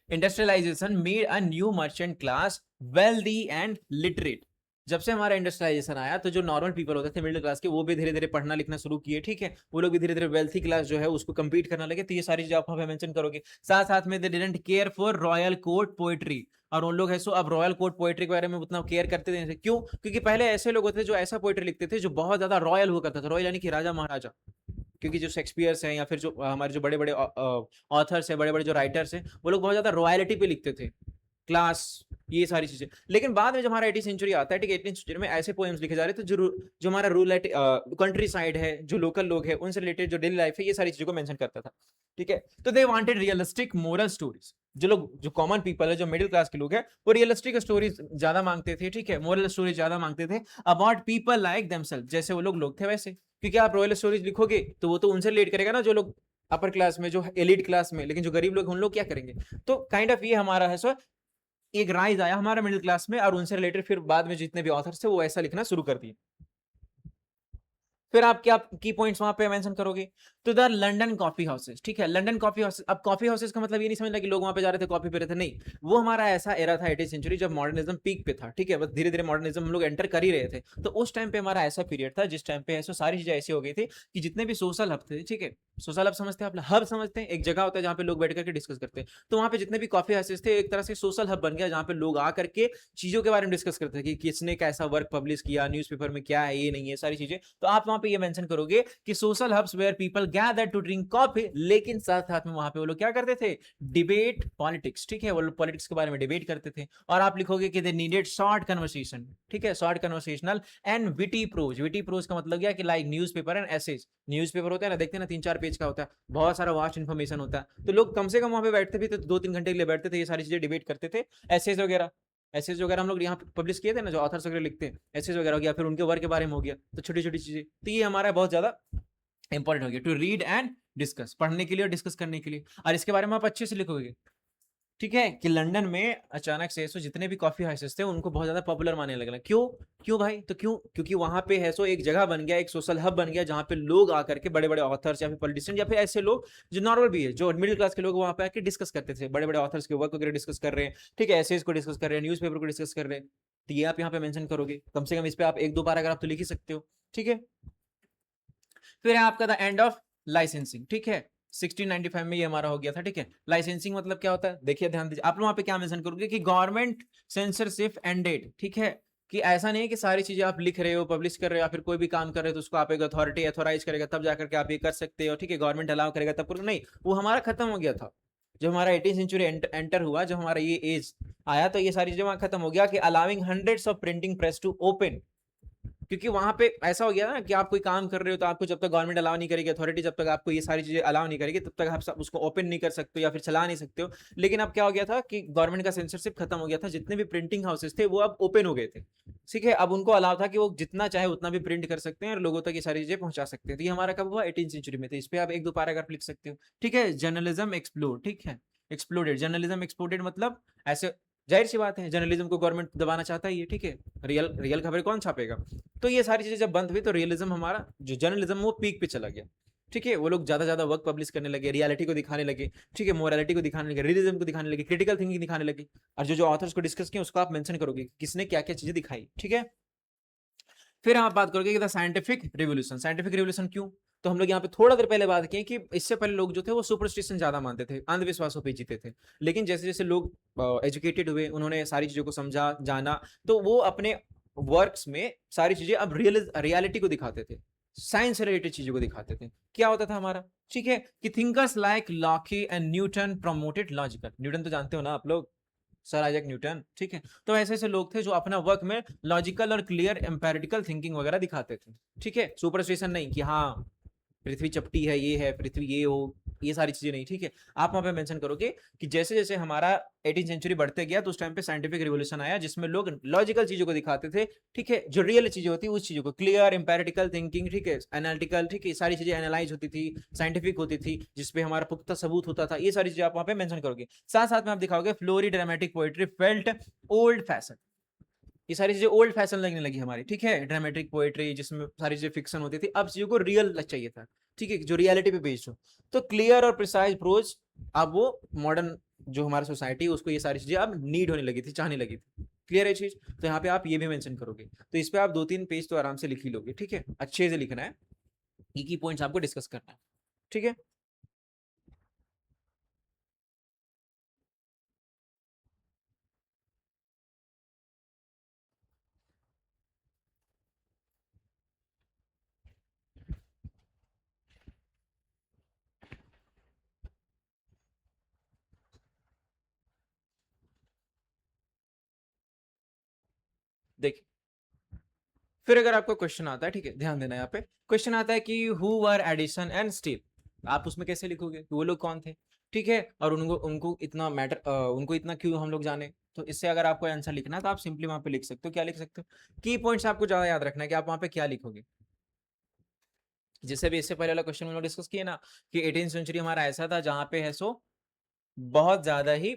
Industrialisation made a new merchant class wealthy and literate. जब से हमारा इंडस्ट्रियलाइजेशन आया तो जो नॉर्मल पीपल होते थे मिडिल क्लास के, वो भी धीरे धीरे पढ़ना लिखना शुरू किए, ठीक है, वो लोग भी धीरे धीरे वेल्थी क्लास जो है उसको compete करना लगे। तो ये सारी चीजें आप वहां पे मेंशन करोगे। साथ साथ में they didn't care for royal court poetry, और उन लोग है सो अब रॉयल कोर्ट पोएट्री के बारे में उतना केयर करते थे, क्यों, क्योंकि पहले ऐसे लोग होते थे जो ऐसा पोएट्री लिखते थे जो बहुत ज्यादा रॉयल हुआ करता था, रॉयल यानी कि राजा महाराजा, क्योंकि जो शेक्सपियर्स हैं या फिर जो हमारे जो बड़े बड़े ऑथर्स हैं, बड़े बड़े जो राइटर्स हैं, वो लोग बहुत ज्यादा रॉयलिटी पे लिखते थे, क्लास, ये सारी चीजें। लेकिन बाद में जब हमारा 18th सेंचुरी आता है, ठीक है, 18th सेंचुरी में ऐसे पोएम्स लिखे जा रहे थे जो हमारा रूरल कंट्री साइड है, जो लोकल लोग हैं, उनसे रिलेटेड जो डेली लाइफ है, ये सारी चीजों को मेंशन करता था, ठीक है। तो they wanted realistic moral stories, जो लोग, जो कॉमन पीपल है, जो मिडिल क्लास के लोग हैं, वो रियलिस्टिक स्टोरीज ज्यादा मांगते थे, ठीक है, मोरल स्टोरीज ज्यादा मांगते थे अबाउट पीपल लाइक देमसेल्फ, जैसे वो लोग थे वैसे, क्योंकि आप रॉयल स्टोरीज लिखोगे तो वो तो उनसे रिलेट करेगा ना, जो लोग अपर क्लास में, जो एलिट क्लास में, लेकिन जो गरीब लोग उन लोग क्या करेंगे? तो काइंड ऑफ ये हमारा है सो एक राइज आया हमारा मिडिल क्लास में, और उनसे रिलेटेड फिर बाद में जितने भी ऑथर्स थे वो ऐसा लिखना शुरू कर दिए। फिर आप क्या की पॉइंट्स वहां पे मेंशन करोगे? तो द लंदन कॉफी हाउसेस, ठीक है, लंदन कॉफी हाउसेस। अब कॉफी हाउसेस का मतलब ये नहीं समझना कि लोग वहां पे जा रहे थे कॉफी पी रहे थे, नहीं, वो हमारा ऐसा एरा था 18th सेंचुरी जब मॉडर्निज्म पीक पे था, ठीक है, बस धीरे धीरे मॉडर्निज्म हम लोग एंटर कर ही रहे थे। तो उस टाइम पे हमारा ऐसा पीरियड था जिस टाइम पे ऐसा सारी चीजें ऐसी हो गई थी कि जितने भी सोशल हब थे, ठीक है, सोशल हब समझते हैं आप? हब समझते हैं, एक जगह होता है जहाँ पे लोग बैठ करके डिस्कस करते हैं। तो वहां पे जितने भी कॉफी हाउसेस थे एक तरह से सोशल हब बन गया, जहाँ पे लोग आ करके चीजों के बारे में डिस्कस करते हैं कि किसने कैसा वर्क पब्लिश किया, न्यूज़पेपर में क्या है, ये नहीं है, सारी चीजें। तो आप वहां पे ये मेंशन करोगे कि social hubs where people gather to drink coffee, लेकिन साथ साथ में वहां पे वो लोग क्या करते थे? डिबेट पॉलिटिक्स, ठीक है, वो लोग पॉलिटिक्स के बारे में डिबेट करते थे। और आप लिखोगे कि दे नीडेड शॉर्ट कन्वर्सेशन, ठीक है, short conversational and witty prose. Witty prose का मतलब क्या कि like newspaper and essays, newspaper होता है ना, देखते हैं ना, 3-4 पेज का होता है, बहुत सारा वास्ट इन्फॉर्मेशन होता है, तो लोग कम से कम वहां पे बैठते भी तो 2-3 घंटे के लिए बैठते थे, ये सारी चीजें डिबेट करते थे। एसेज वगैरह, एसेज वगैरह हम लोग यहाँ पब्लिश किए थे ना, जो ऑथर्स वगैरह लिखते हैं, एसेज वगैरह हो गया, फिर उनके वर्क के बारे में हो गया, तो छोटी छोटी चीजें। तो ये हमारा बहुत ज्यादा इंपॉर्टेंट हो गया, टू रीड एंड डिस्कस, पढ़ने के लिए और डिस्कस करने के लिए। और इसके बारे में आप अच्छे से लिखोगे, ठीक है, कि लंदन में अचानक से सो जितने भी कॉफी हाउसेस थे उनको बहुत ज्यादा पॉपुलर मानने लगे। क्यों? क्यों भाई? तो क्यों? क्योंकि वहां पे है सो एक जगह बन गया, एक सोशल हब बन गया, जहां पे लोग आकर के बड़े बड़े ऑथर्स या फिर पॉलिटिशियन या फिर ऐसे लोग जो नॉर्मल भी है, जो मिडिल क्लास के लोग वहां पे आके डिस्कस करते थे, बड़े बड़े ऑथर्स के वर्क वगैरह डिस्कस कर रहे हैं, ठीक है, एसेज को डिस्कस कर रहे हैं, न्यूज़पेपर को डिस्कस कर रहे हैं। तो ये आप यहाँ पे मेंशन करोगे, कम से कम इस पे आप 1-2 बार अगर आप तो लिख ही सकते हो, ठीक है। फिर है आपका द एंड ऑफ लाइसेंसिंग, ठीक है, 1695 में ये हमारा हो गया था, ठीक है। लाइसेंसिंग मतलब क्या होता है? देखिए ध्यान दीजिए, आप वहां पे क्या मेंशन करोगे कि गवर्नमेंट सेंसरशिप एंडेड, ठीक है, कि ऐसा नहीं है कि सारी चीजें आप लिख रहे हो, पब्लिश कर रहे हो या फिर कोई भी काम कर रहे हो तो उसको आप एक अथॉरिटी अथोराइज करेगा तब जाकर के आप ये कर सकते हो, ठीक है, गवर्नमेंट अलाउ करेगा तब करो, नहीं, वो हमारा खत्म हो गया था जब हमारा 18th सेंचुरी एंटर हुआ, जब हमारा ये एज आया, तो ये सारी चीजें वहां खत्म हो गया कि allowing hundreds of printing press to open. क्योंकि वहां पे ऐसा हो गया ना कि आप कोई काम कर रहे हो तो आपको जब तक गवर्नमेंट अलाउ नहीं करेगी, अथॉरिटी जब तक आपको ये सारी चीजें अलाउ नहीं करेगी, तब तक आप उसको ओपन नहीं कर सकते हो या फिर चला नहीं सकते हो। लेकिन अब क्या हो गया था कि गवर्नमेंट का सेंसरशिप खत्म हो गया था, जितने भी प्रिंटिंग हाउसेस थे वो अब ओपन हो गए थे, ठीक है, अब उनको अलाउ था कि वो जितना चाहे उतना भी प्रिंट कर सकते हैं और लोगों तक ये सारी चीजें पहुंचा सकते हैं। तो ये हमारा कब हुआ? 18th सेंचुरी में। तो इस पे आप 1-2 पैराग्राफ लिख सकते हो, ठीक है। जर्नलिज्म एक्सप्लोर, ठीक है, एक्सप्लोडेड, जर्नलिज्म एक्सप्लोडेड मतलब ऐसे, जाहिर सी बात है जर्नलिज्म को गवर्नमेंट दबाना चाहता ही है, ठीक है, रियल रियल खबरें कौन छापेगा? तो ये सारी चीजें जब बंद हुई तो रियलिज्म हमारा जो जर्नलिज्म वो पीक पे चला गया, ठीक है, वो लोग ज्यादा ज्यादा वर्क पब्लिश करने लगे, रियलिटी को दिखाने लगे, ठीक है, मोरालिटी को दिखाने लगे, रियलिज्म को दिखाने लगे, क्रिटिकल थिंकिंग दिखाने लगे। और जो जो ऑथर्स को डिस्कस किया उसको आप मेंशन करोगे किसने क्या क्या चीजें दिखाई, ठीक है। फिर आप बात करोगे कि the scientific revolution. Scientific revolution क्यों? तो हम लोग यहाँ पे थोड़ा देर पहले बात की कि इससे पहले लोग जो थे वो सुपरस्टिशन ज्यादा मानते थे, अंधविश्वासों पे जीते थे। लेकिन जैसे जैसे लोग एजुकेटेड हुए, उन्होंने सारी चीजों को समझा जाना, तो वो अपने वर्क्स में सारी चीजें अब रियलिटी को दिखाते थे, साइंस से रिलेटेड चीजों को दिखाते थे। क्या होता था हमारा, ठीक है, कि thinkers like Locke and Newton promoted logical, Newton तो जानते हो ना आप लोग, सर आइजैक न्यूटन, ठीक है। तो ऐसे ऐसे लोग थे जो अपना वर्क में लॉजिकल और क्लियर एम्पेरिकल थिंकिंग वगैरह दिखाते थे, ठीक है, सुपरस्टिशन नहीं कि हाँ पृथ्वी चपटी है, ये है, पृथ्वी ये हो, ये सारी चीजें नहीं, ठीक है। आप वहां पे मेंशन करोगे कि जैसे जैसे हमारा 18th सेंचुरी बढ़ते गया तो उस टाइम पे साइंटिफिक रिवोल्यूशन आया जिसमें लोग लॉजिकल चीजों को दिखाते थे, ठीक है, जो रियल चीजें होती है उस चीजों को, क्लियर एम्पेरिकल थिंकिंग, ठीक है, एनालिटिकल, ठीक है, सारी चीजें एनालाइज होती थी, साइंटिफिक होती थी, जिसपे हमारा पुख्ता सबूत होता था, ये सारी चीजें आप वहां पे मेंशन करोगे। साथ साथ में आप दिखाओगे flowery dramatic poetry felt old fashion, ये सारी चीजें ओल्ड फैशन लगने लगी हमारी, ठीक है, ड्रामेटिक पोएट्री जिसमें सारी चीजें फिक्शन होती थी, अब चीजों को रियल चाहिए था, ठीक है, जो रियलिटी पे बेस्ड हो। तो क्लियर और प्रिसाइज प्रोज, अब वो मॉडर्न जो हमारी सोसाइटी उसको ये सारी चीजें अब नीड होने लगी थी, चाहने लगी थी। क्लियर है चीज? तो यहाँ पे आप ये भी मेंशन करोगे, तो इस पे आप 2-3 पेज तो आराम से लिख ही लोगे, ठीक है, अच्छे से लिखना है, की पॉइंट्स आपको डिस्कस करना है, ठीक है। देखिए, फिर अगर आपको क्वेश्चन आता है, ठीक है, ध्यान देना, यहाँ पे क्वेश्चन आता है कि who were Edison and Steve, आप उसमें कैसे लिखोगे कि वो लोग कौन थे, ठीक है, और उनको उनको इतना मैटर उनको इतना क्यों हम लोग जाने। तो इससे अगर आपको आंसर लिखना है तो आप सिंपली वहां पे लिख सकते हो, क्या लिख सकते हो, की पॉइंट्स आपको ज्यादा याद रखना है कि आप वहां पे क्या लिखोगे। जैसे भी इससे पहले वाला क्वेश्चन में लोग डिस्कस किए ना कि 18th सेंचुरी हमारा ऐसा था जहाँ पे है सो बहुत ज्यादा ही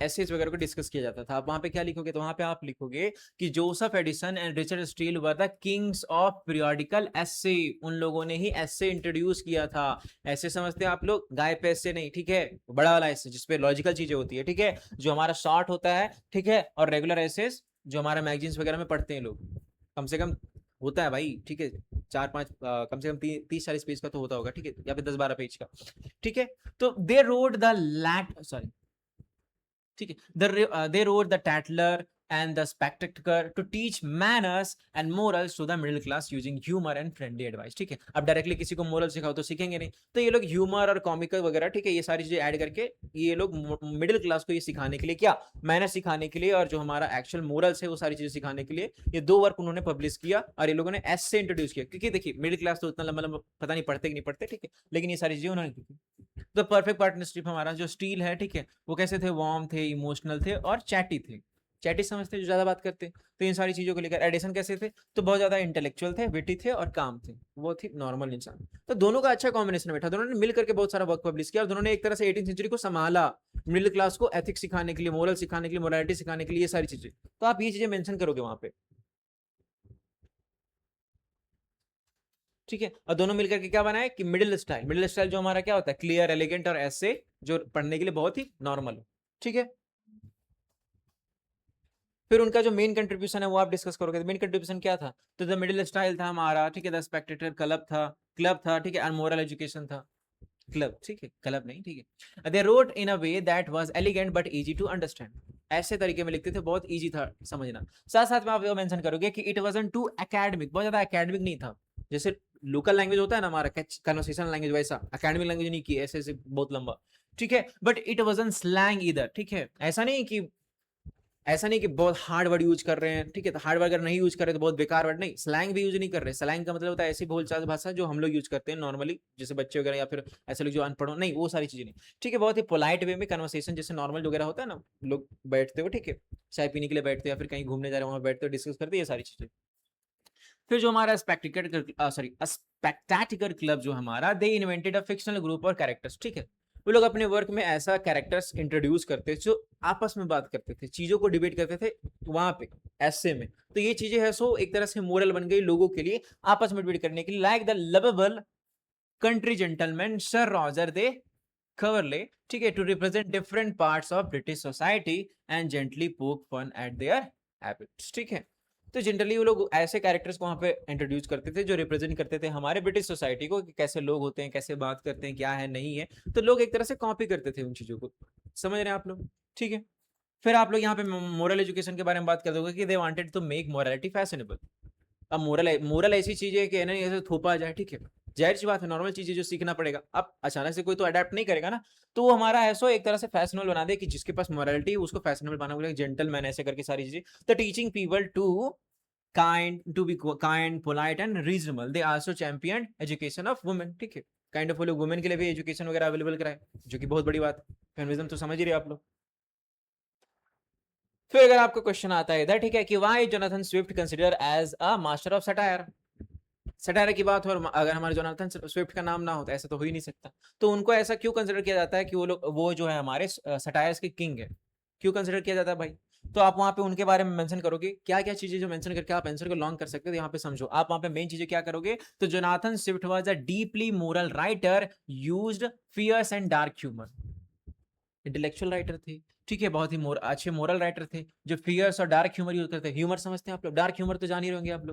एसेज वगैरह को डिस्कस किया जाता था। आप वहां पे क्या लिखोगे, तो वहां पे आप लिखोगे कि Joseph Addison and Richard Steele were the kings of periodical essay. उन लोगों ने ही एसे इंट्रोड्यूस किया था। ऐसे समझते हैं आप लोग, गाय पे एसे नहीं, ठीक है, बड़ा वाला एसे जिसपे लॉजिकल चीजें होती है, ठीक है, जो हमारा शॉर्ट होता है, ठीक है, और रेगुलर एसेज जो हमारा मैगजीन्स वगैरह में पढ़ते हैं लोग, कम से कम होता है भाई, ठीक है, 4-5 कम से कम 30-40 पेज का तो होता होगा, ठीक है, या फिर 10-12 पेज का, ठीक है। तो दे रोड द लैट सॉरी ठीक है, they wrote the Tatler and the Spectator to teach manners and morals to the middle class using humor and friendly advice। ठीक है, अब डायरेक्टली किसी को मोरल सिखाओ तो सीखेंगे नहीं, तो ये लोग ह्यूमर और कॉमिकल वगैरह, ठीक है, ये सारी चीजें ऐड करके ये लोग मिडिल क्लास को ये सिखाने के लिए, क्या मैनर सिखाने के लिए और जो हमारा एक्चुअल मोरल्स है वो सारी चीजें सिखाने के लिए ये 2 वर्क उन्होंने पब्लिश किया। और ये लोगों ने एस से इंट्रोड्यूस किया, क्योंकि देखिए मिडिल क्लास तो उतना लंबा लंबा पता नहीं पढ़ते कि नहीं पढ़ते, ठीक है, लेकिन ये सारी चीजें उन्होंने की। तो परफेक्ट पार्टनरशिप हमारा जो स्टील है, ठीक है, वो कैसे थे, वार्म थे, इमोशनल थे और चैटी थे। चैटी समझते जो ज्यादा बात करते, तो इन सारी चीजों को लेकर। एडिसन कैसे थे, तो बहुत ज्यादा इंटेलेक्चुअल थे, विटी थे और काम थे, वो थी नॉर्मल इंसान। तो दोनों का अच्छा कॉम्बिनेशन बैठा, दोनों ने मिल करके बहुत सारा वर्क पब्लिश किया और दोनों ने एक तरह से 18th सेंचुरी को संभाला, मिडिल क्लास को एथिक्स सिखाने के लिए, मोरल सिखाने के लिए, मोरालिटी सिखाने के लिए, ये सारी चीजें। तो आप ये चीजें मेंशन करोगे वहां पे, ठीक है। और दोनों मिलकर के क्या बनाए कि मिडिल स्टाइल, मिडिल स्टाइल जो हमारा क्या होता है, क्लियर, एलिगेंट और ऐसे जो पढ़ने के लिए बहुत ही नॉर्मल हो, ठीक है। फिर उनका जो मेन कंट्रीब्यूशन है वो आप डिस्कस करोगे। मेन कंट्रीब्यूशन क्या था, तो द मिडिल स्टाइल था हमारा, ठीक है, द स्पेक्टेटर क्लब था, ठीक है, अनमोरल एजुकेशन था, क्लब, ठीक है, क्लब नहीं, ठीक है। They wrote in a way that was elegant but easy to understand. ऐसे तरीके में लिखते थे, बहुत इजी था समझना। साथ साथ में आप ये मेंशन करोगे कि इट वाजंट टू एकेडमिक, बहुत ज्यादा एकेडमिक नहीं था। जैसे लोकल लैंग्वेज होता है ना हमारा कन्वर्सेशन लैंग्वेज, वैसा एकेडमिक लैंग्वेज नहीं की, ऐसे ऐसे बहुत लंबा, ठीक है। बट इट वाजंट स्लैंग इधर, ठीक है, ऐसा नहीं कि बहुत हार्ड वर्ड यूज कर रहे हैं, ठीक है, तो हार्ड वर्ड अगर नहीं यूज कर रहे तो बहुत बेकार वर्ड नहीं, स्लैंग भी यूज नहीं कर रहे। स्लैंग का मतलब होता है ऐसी बोलचाल भाषा जो हम लोग यूज करते हैं नॉर्मली, जैसे बच्चे वगैरह या फिर ऐसे लोग जो अनपढ़ हो, नहीं वो सारी चीजें नहीं, ठीक है। बहुत ही पोलाइट वे में कन्वर्सेशन, जैसे नॉर्मल वगैरह होता है ना, लोग बैठते हो, ठीक है, चाय पीने के लिए बैठते हो या फिर कहीं घूमने जा रहे हो वहां बैठते हो, डिस्कस करते हैं ये सारी चीजें। फिर जो हमारा स्पेक्टेटिकर क्लब जो हमारा, दे इन्वेंटेड अ फिक्शनल ग्रुप और कैरेक्टर्स, ठीक है। वो लोग अपने वर्क में ऐसा कैरेक्टर्स इंट्रोड्यूस करते जो आपस में बात करते थे, चीजों को डिबेट करते थे वहां पे ऐसे में। तो ये चीजें है सो एक तरह से मोरल बन गई लोगों के लिए, आपस में डिबेट करने के लिए, like the lovable country gentleman sir Roger de Coverley, ठीक है, to represent different parts of British society and gently poke fun at their habits, ठीक है। तो जनरली वो लोग ऐसे कैरेक्टर्स को वहां पे इंट्रोड्यूस करते थे जो रिप्रेजेंट करते थे हमारे ब्रिटिश सोसाइटी को, कि कैसे लोग होते हैं, कैसे बात करते हैं, क्या है नहीं है। तो लोग एक तरह से कॉपी करते थे उन चीजों को, समझ रहे हैं आप लोग, ठीक है। फिर आप लोग यहाँ पे मोरल एजुकेशन के बारे में बात कर दोगे कि they wanted to make morality fashionable. अब मोरल ऐसी चीज है कि नहीं ऐसे थोपा जाए, ठीक है, जाहिर सी बात है, नॉर्मल चीजें जो सीखना पड़ेगा। अब अचानक से कोई तो अडेप्ट नहीं करेगा ना, तो वो हमारा ऐसा एक तरह से फैशनेबल बना दे कि जिसके पास मोरालिटी है उसको फैशनेबल बनाना बोले, जेंटलमैन ऐसे करके सारी चीजें। तो teaching people to be kind, polite and reasonable. They also champion education of women, ठीक है, काइंड ऑफ वो लोग वुमेन के लिए भी एजुकेशन वगैरह अवेलेबल कराए, जो कि बहुत बड़ी बात है। फेमिनिज्म तो समझ ही रहे आप लोग। फिर अगर आपका क्वेश्चन आता है इधर, ठीक है, कि why Jonathan Swift consider as a master of satire. Satire की बात हो और अगर हमारे जोनाथन स्विफ्ट का नाम ना होता, ऐसा तो हो ही नहीं सकता। तो उनको ऐसा क्यों कंसिडर किया जाता है कि वो जो है हमारे सटायर्स के किंग है, क्यों कंसिडर किया जाता है भाई। तो आप वहां पे उनके बारे में मेंशन करोगे, क्या क्या चीजें जो मेंशन करके आप आंसर को लॉन्ग कर सकते हो, यहाँ पे समझो आप वहां पे मेन चीजें क्या करोगे। तो Jonathan Swift was a deeply moral writer, used fierce and dark humour. Intellectual writer थे, ठीक है, बहुत ही अच्छे मोरल राइटर थे, जो फियर्स और डार्क ह्यूमर यूज करते हैं। ह्यूमर समझते हैं आप लोग, डार्क ह्यूमर तो जान ही होंगे आप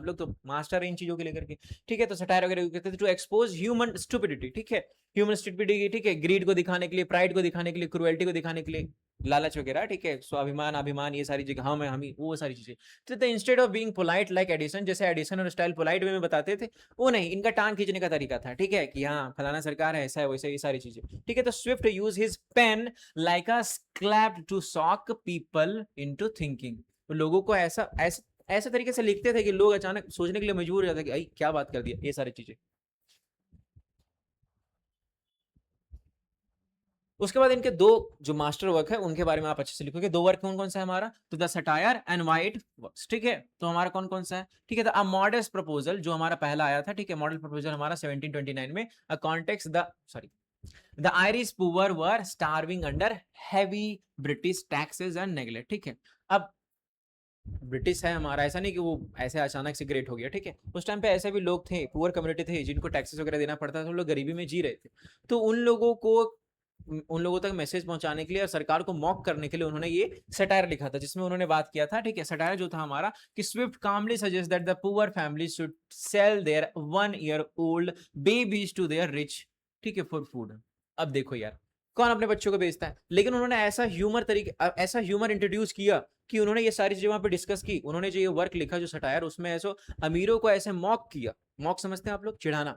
लोग तो मास्टर है इन चीजों के लेकर के, ठीक है। तो सटायर वगैरह यूज करते थे टू एक्सपोज ह्यूमन स्टुपिडिटी, ठीक है, ह्यूमन स्टुपिडिटी, ठीक है, ग्रीड को दिखाने के लिए, प्राइड को दिखाने के लिए, क्रुएल्टी को दिखाने के लिए, लालच वगैरह, ठीक है, स्वाभिमान, अभिमान, ये सारी चीजें, हम ही वो सारी चीजें। तो instead of being polite like Edison, जैसे एडिसन और स्टाइल पोलाइट वे में बताते थे, वो नहीं, इनका टांग खींचने का तरीका था, ठीक है, कि हाँ फलाना सरकार है, ऐसा है वैसा, ये सारी चीजें, ठीक है। तो Swift use his pen like a scalp to shock people into thinking। तो लोगों को ऐसे तरीके से लिखते थे कि लोग अचानक सोचने के लिए मजबूर हो जाते कि क्या बात कर दिया, ये सारी चीजें। उसके बाद इनके दो जो मास्टर वर्क है उनके बारे में आप अच्छे से लिखोगे। दो वर्क कौन कौन सा है हमारा, तो the satire and white works, ठीक है। तो हमारा कौन कौन सा है, ठीक है। अ मॉडेस्ट प्रपोजल जो हमारा पहला आया था, ठीक है। मॉडल प्रपोजल हमारा 1729 में। A context the sorry the Irish poor were starving under heavy British taxes and neglect, ठीक है। अब ब्रिटिश है हमारा, ऐसा नहीं कि वो ऐसे अचानक से ग्रेट हो गया, ठीक है। उस टाइम पे ऐसे भी लोग थे, पुअर कम्युनिटी थे, जिनको टैक्सेस वगैरह देना पड़ता था, वो लोग गरीबी में जी रहे थे। तो उन लोगों तक मैसेज पहुंचाने के लिए और सरकार को मॉक करने के लिए उन्होंने ये सटायर लिखा था, जिसमें उन्होंने बात किया था, ठीक है। सटायर जो था हमारा कि Swift calmly suggest that the poor family should sell their 1 year old babies to their rich, ठीक है, फॉर फूड। अब देखो यार, कौन अपने बच्चों को बेचता है, लेकिन उन्होंने ऐसा ह्यूमर इंट्रोड्यूस किया कि उन्होंने ये सारी चीजें वहां पे डिस्कस की। उन्होंने जो ये वर्क लिखा जो सटायर, उसमें ऐसे अमीरों को ऐसे मॉक किया। मॉक समझते हैं आप लोग, चिढ़ाना,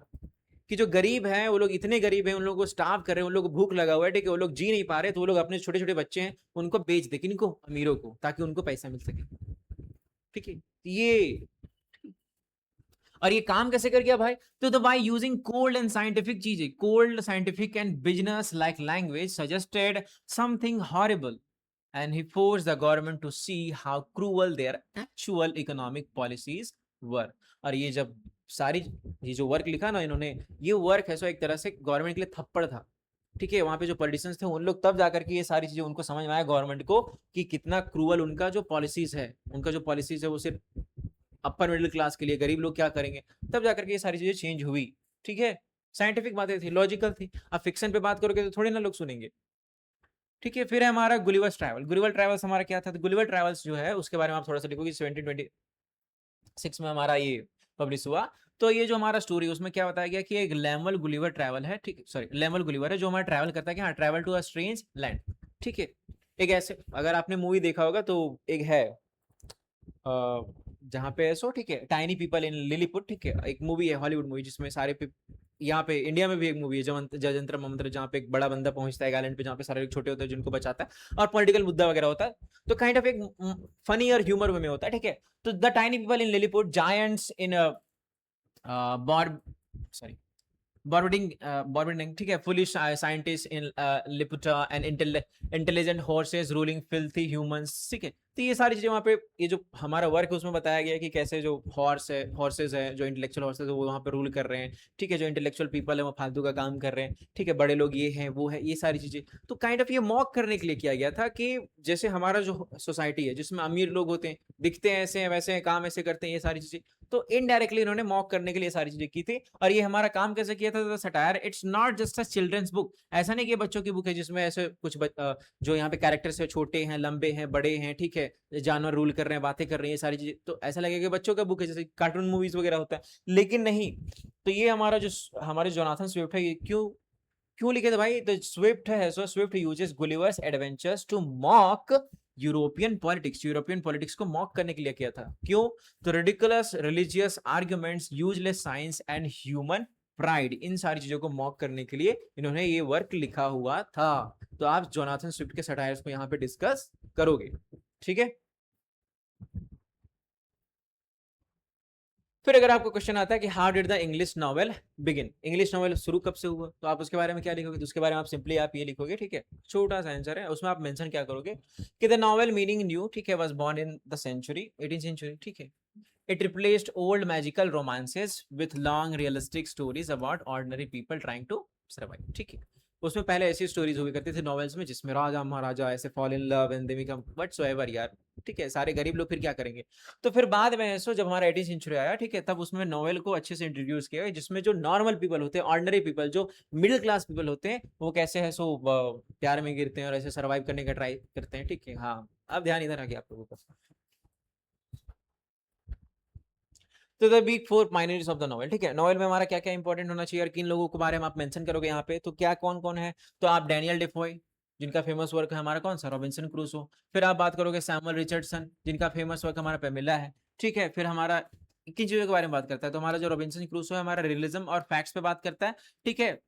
कि जो गरीब हैं वो लोग इतने गरीब हैं, उन लोगों को स्टार्व कर रहे हैं, उन लोगों को भूख लगा हुआ है, ठीक है, वो लोग जी नहीं पा रहे, तो वो लोग अपने छोटे छोटे बच्चे हैं उनको बेच दे, किनको, अमीरों को, ताकि उनको पैसा मिल सके, ठीक है। ये और ये काम कैसे कर गया भाई, तो by using cold and scientific चीजें, cold scientific and business like language suggested something horrible and he forced the government to see how cruel their actual economic policies were। और ये जब सारी ये जो वर्क लिखा ना इन्होंने, ये वर्क है सो एक तरह से गवर्नमेंट के लिए थप्पड़ था, ठीक है। वहां पे जो पॉलिटिशियंस थे उन लोग तब जाकर के ये सारी चीजें उनको समझ में आया गवर्नमेंट को कि कितना क्रूअल उनका जो पॉलिसीज है, उनका जो पॉलिसीज है वो सिर्फ अपर मिडिल क्लास के लिए, गरीब लोग क्या करेंगे। तब जाकर के ये सारी चीजें चेंज हुई, ठीक है। साइंटिफिक बातें थी, लॉजिकल थी। अब फिक्शन पे बात करोगे तो थोड़े ना लोग सुनेंगे, ठीक है। फिर है हमारा गुलिवर्स ट्रैवल। गुलिवर ट्रैवल्स हमारा क्या था, तो गुलिवर ट्रैवल्स जो है उसके बारे में आप थोड़ा सा लिखोगे। 1726 में हमारा ये पब्लिश हुआ। तो ये जो हमारा स्टोरी उसमें क्या बताया गया कि एक लेमल गुलिवर ट्रैवल है, ठीक, सॉरी लेमल गुलिवर है जो हमारा ट्रैवल करता है कि हाँ, travel to a strange land, ठीक है। एक ऐसे, अगर आपने मूवी देखा होगा तो एक है जहाँ पे ऐसो, ठीक है, टाइनी पीपल इन लिलीपुट, ठीक है, एक मूवी है हॉलीवुड मूवी जिसमें सारे यहाँ पे इंडिया में भी एक मूवी है जजंत्र मंत्र, जहाँ पे एक बड़ा बंदा पहुंचता है एक आइलैंड पे जहाँ पे सारे लोग छोटे होते हैं जिनको बचाता है और पॉलिटिकल मुद्दा वगैरह होता है। तो काइंड ऑफ एक फनी और ह्यूमर वे में होता है, ठीक है। तो the tiny people in Lilliput giants in bor sorry Barbating, ठीक है, foolish scientists in Liputa and intelligent horses ruling filthy humans, ठीक है। तो ये सारी चीजें वहाँ पे, ये जो हमारा वर्क है उसमें बताया गया है कि कैसे जो हॉर्सेज है, जो इंटेलेक्चुअल हॉर्सेज है वो वहाँ पे रूल कर रहे हैं, ठीक है। जो इंटेलेक्चुअल पीपल है वो फालतू का काम कर रहे हैं, ठीक है। बड़े लोग ये हैं वो है, ये सारी चीजें। तो काइंड ऑफ ये मॉक करने के लिए किया गया था कि जैसे हमारा जो सोसाइटी है जिसमें अमीर लोग होते हैं, दिखते हैं ऐसे हैं वैसे हैं, काम ऐसे करते हैं, ये सारी चीजें। तो इनडायरेक्टली इन्होंने मॉक करने के लिए सारी चीजें की थी। और ये हमारा काम कैसे किया था, satire it's not just a children's book. ऐसा नहीं कि बच्चों की बुक है जिसमें ऐसे कुछ जो यहाँ पे कैरेक्टर्स है, छोटे हैं, लंबे हैं, बड़े हैं, ठीक है, जानवर रूल कर रहे हैं, बातें कर रहे हैं, ये सारी चीजें, तो ऐसा लगेगा कि बच्चों का बुक है जैसे कार्टून मूवीज वगैरह होता है, लेकिन नहीं। तो ये हमारा जो हमारे जोनाथन स्विफ्ट है, ये क्यों क्यों लिखे थे भाई, तो स्विफ्ट है, so Swift uses Gulliver's adventures to mock European politics को मॉक करने के लिए किया था। क्यों, तो ridiculous religious arguments, useless science and human pride, इन सारी चीजों को मॉक करने के लिए इन्होंने ये वर्क लिखा हुआ था। तो आप जोनाथन स्विफ्ट के सटायर्स को यहाँ पे डिस्कस करोगे, ठीक है। फिर अगर आपको क्वेश्चन आता है कि how did the English novel begin, English novel शुरू कब से हुआ, तो आप उसके बारे में क्या लिखोगे, तो उसके बारे में आप सिंपली आप ये लिखोगे, ठीक है। छोटा सा आंसर है, उसमें आप मेंशन क्या करोगे कि द नॉवेल मीनिंग न्यू, ठीक है, was born in the century 18th century, ठीक है। It replaced old magical romances with long realistic stories about ordinary people trying to survive, ठीक है। उसमें पहले ऐसी स्टोरीज हुई करती थी नॉवेल्स में जिसमें राजा महाराजा ऐसे fall in love and they become whatsoever यार, ठीक है, सारे गरीब लोग फिर क्या करेंगे। तो फिर बाद में ऐसो जब हमारा 18th सेंचुरी आया, ठीक है, तब उसमें नॉवेल को अच्छे से इंट्रोड्यूस किया जिसमें जो नॉर्मल पीपल होते हैं, ऑर्डिनरी पीपल, जो मिडिल क्लास पीपल होते हैं, वो कैसे है सो प्यार में गिरते हैं और ऐसे सर्वाइव करने का ट्राई करते हैं, ठीक है। हाँ, अब ध्यान इधर आ गया आप लोगों का। तो the big four minorities of the novel, ठीक है। नॉवेल में हमारा क्या क्या इंपॉर्टेंट होना चाहिए और किन लोगों के बारे में आप मेंशन करोगे यहाँ पे, तो क्या कौन कौन है, तो आप डैनियल डेफोय जिनका फेमस वर्क है हमारा कौन सा, रॉबिन्सन क्रूसो। फिर आप बात करोगे सैमुअल रिचर्डसन जिनका फेमस वर्क हमारा पेमिला है, ठीक है। फिर हमारा किन चीजों के बारे में बात करता है, तो हमारा जो रॉबिन्सन क्रूसो है हमारा रियलिज्म और फैक्ट्स पे बात करता है, ठीक है।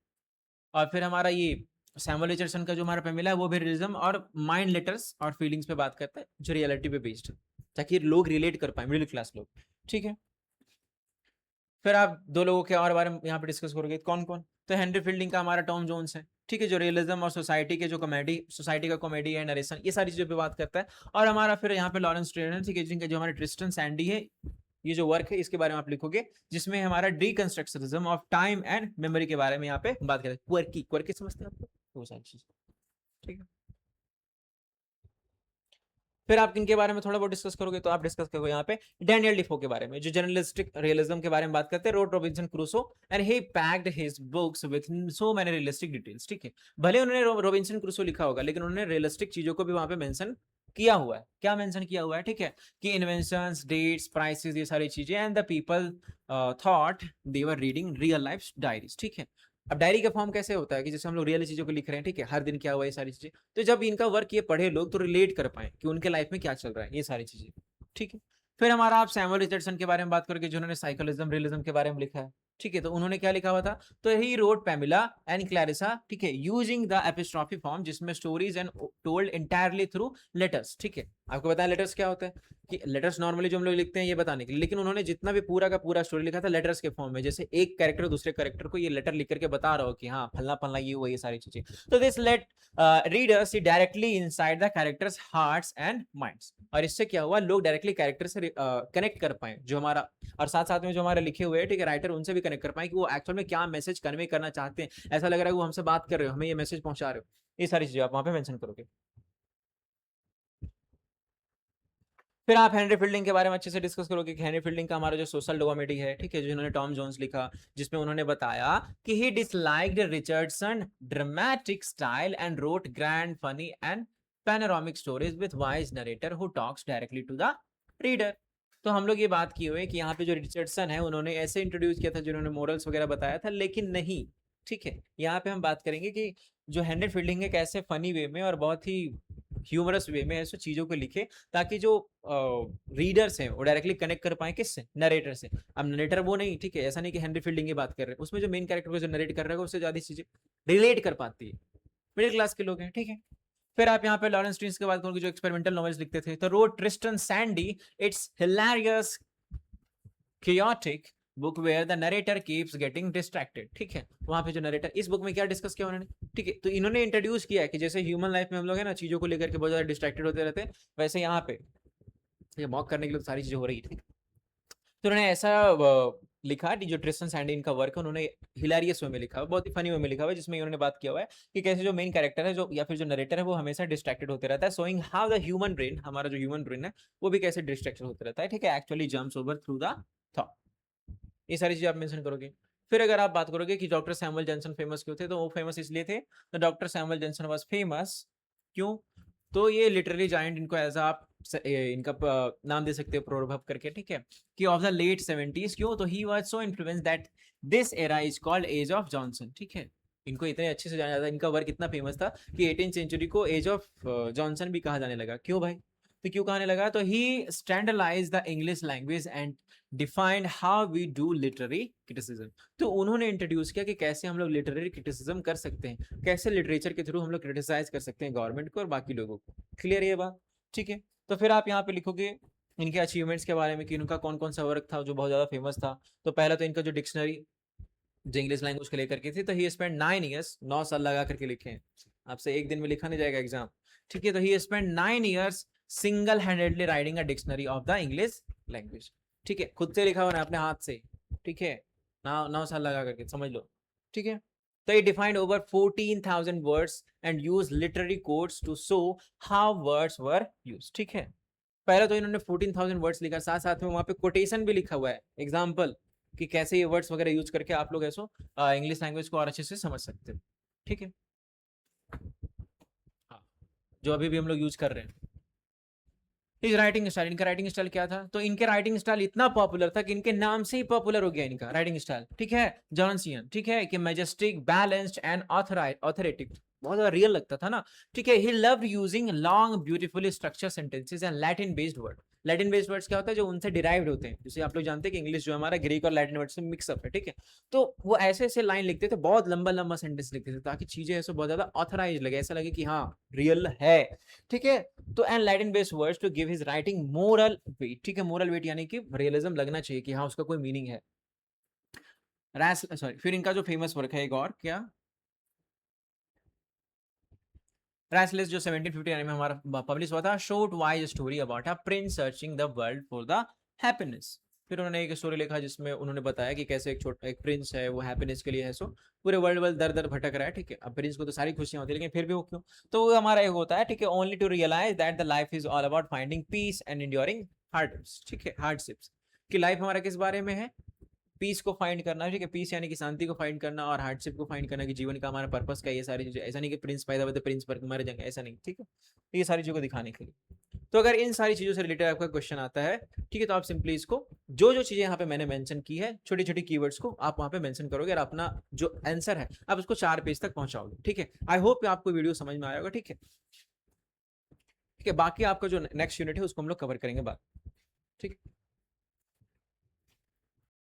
और फिर हमारा ये सैमुअल रिचर्डसन का जो हमारा पेमिला है वो भी रियलिज्म और माइंड लेटर्स और फीलिंग्स पे बात करता है, जो रियलिटी पे बेस्ड है, ताकि लोग रिलेट कर पाए, मिडिल क्लास लोग, ठीक है। फिर आप दो लोगों के और बारे में यहाँ पे डिस्कस करोगे, कौन कौन, तो हेनरी फील्डिंग का हमारा टॉम जोन्स है, ठीक है, जो रियलिज्म और सोसाइटी के जो कॉमेडी, सोसाइटी का कॉमेडी है, नरेशन, ये सारी चीजों पे बात करता है। और हमारा फिर यहाँ पे लॉरेंस ट्रेनर, ठीक है, जिनका जो हमारे ट्रिस्टन सैंडी है, ये जो वर्क है इसके बारे में आप लिखोगे, जिसमें हमारा डीकंस्ट्रक्शनिज्म ऑफ टाइम एंड मेमोरी के बारे में यहाँ पे बात करें। क्वर्की, क्वर्की समझते हैं आपको, वो सारी चीज, ठीक है। फिर आप किनके बारे में थोड़ा बहुत डिस्कस करोगे, तो आप डिस्कस करोगे यहाँ पे डैनियल डिफो के बारे में, जो जर्नलिस्टिक रियलिज्म के बारे में बात करते हैं, wrote Robinson Crusoe and he packed his books with so many realistic details, ठीक है। भले उन्होंने रॉबिन्सन क्रूसो लिखा होगा, लेकिन उन्होंने रियलिस्टिक चीजों को भी वहां पे मेंशन किया हुआ है। क्या मेंशन किया हुआ है, ठीक है, कि इन्वेंशंस, डेट्स, प्राइसेस, ये सारी चीजें, and the people thought they were reading real life diaries, ठीक है। अब डायरी का फॉर्म कैसे होता है कि जैसे हम लोग रियल चीजों को लिख रहे हैं, ठीक है, हर दिन क्या हुआ, ये सारी चीजें, तो जब इनका वर्क ये पढ़े लोग तो रिलेट कर पाए कि उनके लाइफ में क्या चल रहा है, ये सारी चीजें, ठीक है। फिर हमारा आप सैमुअल रिचर्डसन के बारे में बात करोगे, जिन्होंने साइकोलिज्म रियलिज्म के बारे में लिखा है, ठीक है। तो उन्होंने क्या लिखा हुआ था, तो ही रोट पैमिला एंड क्लैरिसा, ठीक है, यूजिंग द एपिस्ट्रॉफी फॉर्म, जिसमें stories and told entirely through letters, ठीक है। आपको बताया लेटर्स क्या होता है, कि लेटर्स नॉर्मली जो हम लोग लिखते हैं ये बताने के लिए, लेकिन उन्होंने जितना भी पूरा का पूरा स्टोरी लिखा था लेटर्स के फॉर्म में, जैसे एक कैरेक्टर दूसरे कैरेक्टर को ये लेटर लिख करके बता रहा हो कि हाँ फलना फलना ये हुआ, ये सारी चीजें। तो this let readers see directly inside the characters hearts and minds, और इससे क्या हुआ, लोग डायरेक्टली कैरेक्टर से कनेक्ट कर पाए जो हमारा, और साथ साथ में जो हमारे लिखे हुए हैं, ठीक है, राइटर, उनसे भी कनेक्ट कर पाए कि वो एक्चुअल में क्या मैसेज कन्वे करना चाहते हैं। ऐसा लग रहा है वो हमसे बात कर रहे हो, हमें ये मैसेज पहुंचा रहे हो, ये सारी चीजें आप वहां पे मेंशन करोगे। फिर आप हेनरी फील्डिंग के बारे में अच्छे से डिस्कस करोगे कि हेनरी फील्डिंग का हमारा जो सोशल डोमेडी है, ठीक है, जिन्होंने टॉम जोन्स लिखा, जिसमें उन्होंने बताया कि he disliked Richardson dramatic style and wrote grand funny and panoramic stories with wise narrator who talks directly to the reader. तो हम लोग ये बात की हुई कि यहाँ पे जो रिचर्डसन है उन्होंने ऐसे इंट्रोड्यूस किया था, जिन्होंने मोरल्स वगैरह बताया था, लेकिन नहीं, ठीक है। यहाँ पे हम बात करेंगे कि जो हेनरी फील्डिंग है कैसे फनी वे में और बहुत ही ह्यूमरस वे में ऐसे चीजों को लिखे, ताकि जो रीडर्स हैं वो डायरेक्टली कनेक्ट कर पाए, किससे, नरेटर से। अब नरेटर वो नहीं, ठीक है, ऐसा नहीं कि हेनरी फील्डिंग की बात कर रहे हैं, उसमें जो मेन कैरेक्टर को जो नरेट कर रहा है उससे ज्यादा चीजें रिलेट कर पाती है, मिडिल क्लास के लोग हैं, ठीक है। फिर आप यहाँ पे लॉरेंस ट्रीन्स की बात करोगे, जो एक्सपेरिमेंटल नॉवेल्स लिखते थे, तो wrote Tristram Shandy it's hilarious chaotic book where the narrator keeps getting distracted, ठीक है। वहां पे जो नरेटर, इस बुक में क्या डिस्कस किया उन्होंने, ठीक है, तो इन्होंने इंट्रोड्यूस किया है कि जैसे ह्यूमन लाइफ में हम लोग है ना चीजों को लेकर के बहुत ज्यादा डिस्ट्रैक्टेड होते रहते हैं, वैसे यहाँ पे ये मॉक करने के लिए सारी चीजें हो रही थी। तो उन्होंने ऐसा लिखा, जो ट्रिस्टन सैंडी इनका वर्क है, उन्होंने हिलेरियस वे में लिखा हुआ, बहुत ही फनी वे में लिखा हुआ है, जिसमें उन्होंने बात किया हुआ है कि कैसे जो मेन कैरेक्टर है, जो या फिर जो नरेटर है, वो हमेशा डिस्ट्रैक्टेड होते रहता है, showing how the human brain, हमारा जो ह्यूमन ब्रेन है वो भी कैसे डिस्ट्रैक्टेड होते रहता है, ठीक है, actually jumps over through the thought. ये सारी चीजें आप मेंशन करोगे। फिर अगर आप बात करोगे कि डॉक्टर सैमुअल जॉनसन फेमस क्यों थे, तो वो फेमस इसलिए थे, तो doctor Samuel Johnson was famous क्यों, तो ये लिटरली जायंट, इनको एज आप इनका नाम दे सकते हो प्रोवर्ब करके, ठीक है, कि ऑफ द लेट 70s, क्यों, तो he was so influence that this era is called age of Johnson, ठीक है। इनको इतने अच्छे से जाना जाता है, इनका वर्क इतना फेमस था कि 18th सेंचुरी को एज ऑफ जॉनसन भी कहा जाने लगा। क्यों भाई, तो क्यों कहने लगा, तो he standardize the English language and defined how we do literary criticism. तो उन्होंने इंट्रोड्यूस किया कि कैसे हम लोग लिटरेरी क्रिटिसिज्म कर सकते हैं, कैसे लिटरेचर के थ्रू हम लोग क्रिटिसाइज कर सकते हैं गवर्नमेंट को और बाकी लोगों को। क्लियर ये बात, ठीक है। तो फिर आप यहाँ पे लिखोगे इनके अचीवमेंट्स के बारे में कि इनका कौन कौन सा वर्क था जो बहुत ज्यादा फेमस था। तो पहला तो इनका जो डिक्शनरी जो इंग्लिश लैंग्वेज को लेकर के थी, तो ही स्पेंड 9 ईयर्स, 9 साल लगा करके लिखे हैं, आपसे एक दिन में लिखा नहीं जाएगा एग्जाम, ठीक है। तो he spend 9 years single handedly writing a dictionary of the English language, ठीक है, खुद से लिखा हुआ ना अपने हाथ से, ठीक है, 9 साल लगा करके, समझ लो, ठीक है। तो he defined over 14,000 words and used literary codes to show how words were used, ठीक है। पहले तो इन्होंने 14,000 वर्ड्स लिखा, साथ साथ में वहां पे कोटेशन भी लिखा हुआ है, एग्जाम्पल, कि कैसे ये वर्ड्स वगैरह यूज करके आप लोग ऐसो इंग्लिश लैंग्वेज को और अच्छे से समझ सकते हो, ठीक है। हाँ, जो अभी भी हम लोग यूज कर रहे हैं। इस राइटिंग स्टाइल, इनका राइटिंग स्टाइल क्या था, तो इनके राइटिंग स्टाइल इतना पॉपुलर था कि इनके नाम से ही पॉपुलर हो गया इनका राइटिंग स्टाइल, ठीक है, जॉनसियन, ठीक है, कि मैजेस्टिक, बैलेंस्ड एंड ऑथोरेटिव, बहुत ज्यादा रियल लगता था ना, ठीक है। He loved using long beautifully structure sentences and Latin based word. Latin based words क्या होता है, जो उनसे डिराइव्ड होते हैं, जैसे आप लोग जानते हैं कि इंग्लिश जो हमारा ग्रीक और लैटिन वर्ड से मिक्सअप है, ठीक है। तो वो ऐसे ऐसे लाइन लिखते थे, बहुत लंबा लंबा सेंटेंस लिखते थे, ताकि चीजें ऐसे बहुत ज्यादा ऑथराइज लगे, ऐसा लगे कि हाँ रियल है, ठीक है। तो and Latin based words to give his writing moral weight, ठीक है, मोरल वेट यानी कि रियलिज्म लगना चाहिए कि हाँ उसका कोई मीनिंग है। रैस सॉरी, फिर इनका जो फेमस वर्क है एक और क्या, रेस्टलेस जो 1759 में हमारा पब्लिश हुआ था, short wise story about a prince searching the world for the happiness. फिर उन्होंने एक स्टोरी लिखा जिसमें उन्होंने बताया कि कैसे एक छोटा एक प्रिंस है, वो हैप्पीनेस के लिए है, सो पूरे वर्ल्ड वर्ल्ड दर दर भटक रहा है, ठीक है। अब प्रिंस को तो सारी खुशियां होती है, लेकिन फिर भी वो क्यों, तो वो हमारा एक होता है, ठीक है, only to realise that the life is all about finding peace and enduring hardships, ठीक है, हार्डशिप्स, कि लाइफ हमारा किस बारे में है, पीस को फाइंड करना, ठीक है, पीस यानी कि शांति को फाइंड करना, और हार्डशिप को फाइंड करना कि जीवन का हमारा पर्पस क्या है, ये सारी चीजें। ऐसा नहीं कि प्रिंस पैदा हुए तो प्रिंस पर मर जाएंगे, ऐसा नहीं, ठीक है, ये सारी चीजों को दिखाने के लिए। तो अगर इन सारी चीजों से रिलेटेड आपका क्वेश्चन आता है, ठीक है, तो आप सिंपली इसको जो जो चीजें यहाँ पे मैंने मेंशन की है, छोटी छोटी कीवर्ड्स को आप वहां पे मेंशन करोगे, और अपना जो आंसर है आप उसको 4 पेज तक पहुंचाओगे, ठीक है। आई होप आपको वीडियो समझ में आया होगा, ठीक है, ठीक है। बाकी आपका जो नेक्स्ट यूनिट है उसको हम लोग कवर करेंगे बाद, ठीक है।